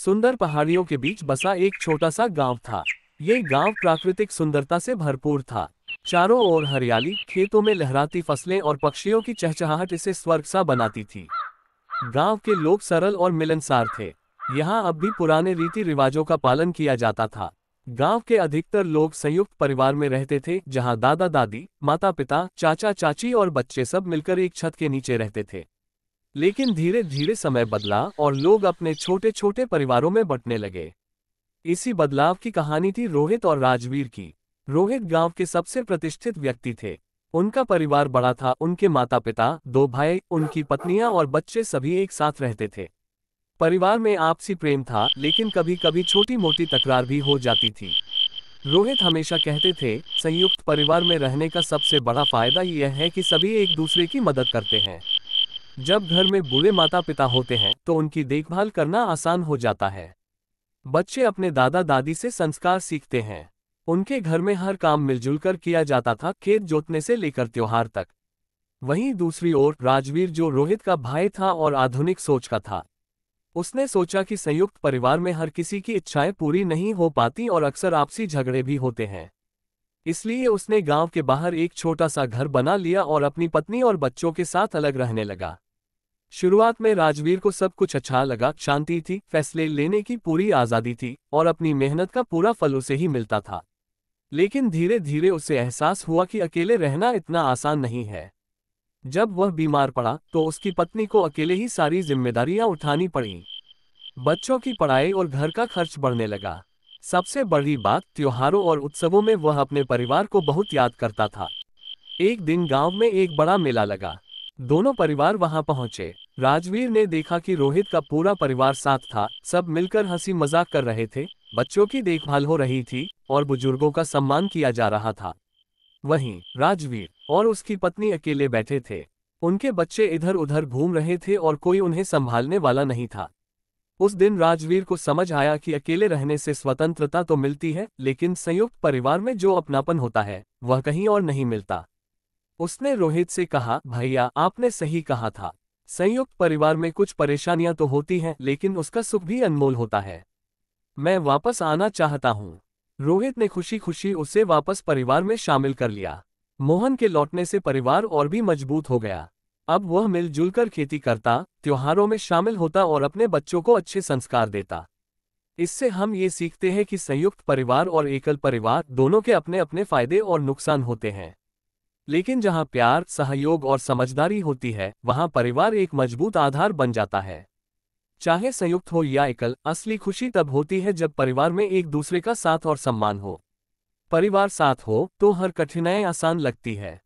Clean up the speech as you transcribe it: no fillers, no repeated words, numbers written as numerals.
सुंदर पहाड़ियों के बीच बसा एक छोटा सा गांव था। ये गांव प्राकृतिक सुंदरता से भरपूर था। चारों ओर हरियाली, खेतों में लहराती फसलें और पक्षियों की चहचहाहट इसे स्वर्ग सा बनाती थी। गांव के लोग सरल और मिलनसार थे। यहाँ अब भी पुराने रीति रिवाजों का पालन किया जाता था। गांव के अधिकतर लोग संयुक्त परिवार में रहते थे, जहां दादा दादी, माता पिता, चाचा चाची और बच्चे सब मिलकर एक छत के नीचे रहते थे। लेकिन धीरे धीरे समय बदला और लोग अपने छोटे छोटे परिवारों में बंटने लगे। इसी बदलाव की कहानी थी रोहित और राजवीर की। रोहित गांव के सबसे प्रतिष्ठित व्यक्ति थे। उनका परिवार बड़ा था, उनके माता पिता, दो भाई, उनकी पत्नियां और बच्चे सभी एक साथ रहते थे। परिवार में आपसी प्रेम था, लेकिन कभी कभी छोटी मोटी तकरार भी हो जाती थी। रोहित हमेशा कहते थे, संयुक्त परिवार में रहने का सबसे बड़ा फायदा यह है कि सभी एक दूसरे की मदद करते हैं। जब घर में बूढ़े माता पिता होते हैं तो उनकी देखभाल करना आसान हो जाता है। बच्चे अपने दादा दादी से संस्कार सीखते हैं। उनके घर में हर काम मिलजुल कर किया जाता था, खेत जोतने से लेकर त्योहार तक। वहीं दूसरी ओर राजवीर, जो रोहित का भाई था और आधुनिक सोच का था, उसने सोचा कि संयुक्त परिवार में हर किसी की इच्छाएं पूरी नहीं हो पाती और अक्सर आपसी झगड़े भी होते हैं। इसलिए उसने गांव के बाहर एक छोटा सा घर बना लिया और अपनी पत्नी और बच्चों के साथ अलग रहने लगा। शुरुआत में राजवीर को सब कुछ अच्छा लगा। शांति थी, फैसले लेने की पूरी आज़ादी थी और अपनी मेहनत का पूरा फल उसे ही मिलता था। लेकिन धीरे धीरे उसे एहसास हुआ कि अकेले रहना इतना आसान नहीं है। जब वह बीमार पड़ा तो उसकी पत्नी को अकेले ही सारी जिम्मेदारियां उठानी पड़ी। बच्चों की पढ़ाई और घर का खर्च बढ़ने लगा। सबसे बड़ी बात, त्योहारों और उत्सवों में वह अपने परिवार को बहुत याद करता था। एक दिन गांव में एक बड़ा मेला लगा। दोनों परिवार वहां पहुंचे। राजवीर ने देखा कि रोहित का पूरा परिवार साथ था। सब मिलकर हंसी मजाक कर रहे थे, बच्चों की देखभाल हो रही थी और बुजुर्गों का सम्मान किया जा रहा था। वहीं राजवीर और उसकी पत्नी अकेले बैठे थे। उनके बच्चे इधर उधर घूम रहे थे और कोई उन्हें संभालने वाला नहीं था। उस दिन राजवीर को समझ आया कि अकेले रहने से स्वतंत्रता तो मिलती है, लेकिन संयुक्त परिवार में जो अपनापन होता है वह कहीं और नहीं मिलता। उसने रोहित से कहा, भैया, आपने सही कहा था। संयुक्त परिवार में कुछ परेशानियां तो होती हैं, लेकिन उसका सुख भी अनमोल होता है। मैं वापस आना चाहता हूँ। रोहित ने खुशी खुशी उसे वापस परिवार में शामिल कर लिया। मोहन के लौटने से परिवार और भी मजबूत हो गया। अब वह मिलजुल कर खेती करता, त्योहारों में शामिल होता और अपने बच्चों को अच्छे संस्कार देता। इससे हम ये सीखते हैं कि संयुक्त परिवार और एकल परिवार दोनों के अपने अपने फायदे और नुकसान होते हैं। लेकिन जहाँ प्यार, सहयोग और समझदारी होती है, वहाँ परिवार एक मजबूत आधार बन जाता है। चाहे संयुक्त हो या एकल, असली खुशी तब होती है जब परिवार में एक दूसरे का साथ और सम्मान हो। परिवार साथ हो तो हर कठिनाई आसान लगती है।